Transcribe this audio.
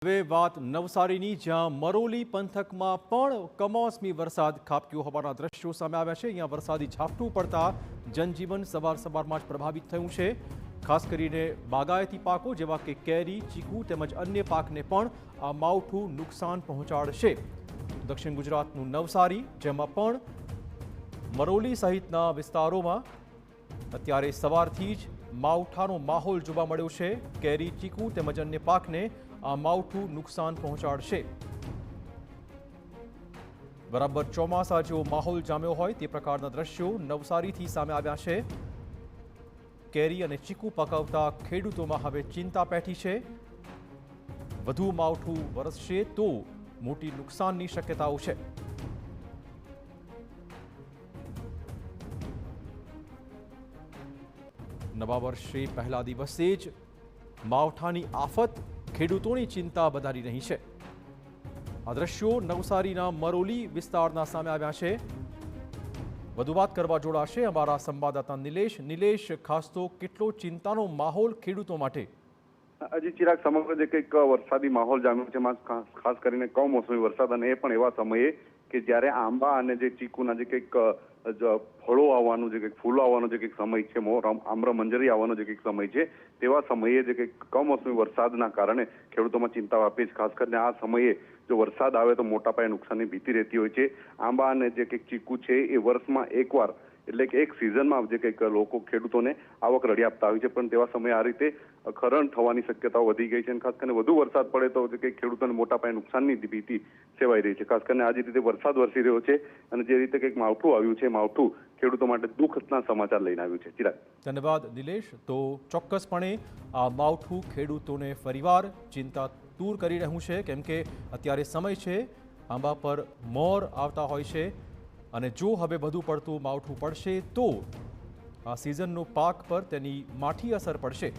હવે વાત નવસારીની, જ્યાં મરોલી પંથકમાં પણ કમોસમી વરસાદ ખાબક્યો હોવાના દ્રશ્યો સામે આવ્યા છે। અહીંયા વરસાદી ઝાપટું પડતા જનજીવન સવારમાં જ પ્રભાવિત થયું છે। ખાસ કરીને બાગાયતી પાકો જેવા કે કેરી, ચીકુ તેમજ અન્ય પાકને પણ આ માવઠું નુકસાન પહોંચાડશે। દક્ષિણ ગુજરાતનું નવસારી, જેમાં પણ મરોલી સહિતના વિસ્તારોમાં અત્યારે સવારથી જ માવઠાનો માહોલ જોવા મળ્યો છે। કેરી, ચીકુ તેમજ અન્ય પાકને આ માવઠું નુકસાન પહોંચાડશે। બરાબર ચોમાસા જેવો માહોલ જામ્યો હોય તે પ્રકારના દ્રશ્યો નવસારીથી સામે આવ્યા છે। કેરી અને ચીકુ પકવતા ખેડૂતોમાં હવે ચિંતા પેઠી છે। વધુ માવઠું વરસશે તો મોટી નુકસાનની શક્યતાઓ છે। નવા વર્ષે પહેલા દિવસે જ માવઠાની આફત ખેડૂતોની ચિંતા વધારી રહી છે। આ દ્રશ્યો નવસારીના મરોલી વિસ્તારના સામે આવ્યા છે। વધુ વાત કરવા જોડાશે અમારા સંવાદદાતા નિલેશ। ખાસ તો કેટલો ચિંતાનો માહોલ ખેડૂતો માટે? હજી ચિરાગ, સમગ્ર જે કંઈક વરસાદી માહોલ જામ્યો છે, ખાસ કરીને કમોસમી વરસાદ, અને એ પણ એવા સમયે કે જ્યારે આંબા અને જે ચીકુના જે કંઈક ફળો આવવાનું, જે કંઈક ફૂલો આવવાનો જે કંઈક સમય છે, આમ્રમંજરી આવવાનો જે કંઈક સમય છે, તેવા સમયે જે કંઈક કમોસમી વરસાદના કારણે ખેડૂતોમાં ચિંતા વ્યાપી છે। ખાસ કરીને આ સમયે જો વરસાદ આવે તો મોટા પાયે નુકસાનની ભીતિ રહેતી હોય છે। આંબા અને જે કંઈક ચીકુ છે એ વર્ષમાં એકવાર, એટલે કે એક સિઝનમાં જે કંઈક લોકો ખેડૂતોને આવક રડી આપતા હોય છે, પણ તેવા સમયે આ રીતે ખરણ થવાની શક્યતાઓ વધી ગઈ છે। અને ખાસ કરીને વધુ વરસાદ પડે તો જે કંઈક ખેડૂતોને મોટા પાયે નુકસાનની ભીતિ સેવાઈ રહી છે। ખાસ કરીને આ જે રીતે વરસાદ વરસી રહ્યો છે અને જે રીતે કંઈક માવઠું આવ્યું છે, માવઠું ખેડૂતો માટે દુઃખના સમાચાર લઈને આવ્યું છે। ચિરાગ, ધન્યવાદ નિલેશ। તો ચોક્કસપણે આ માવઠું ખેડૂતોને ફરીવાર ચિંતા દૂર કરી રહ્યું છે, કેમ કે અત્યારે સમય છે આંબા પર મોર આવતા હોય છે, અને જો હવે વધુ પડતું માવઠું પડશે તો આ સિઝનનો પાક પર તેની માઠી અસર પડશે।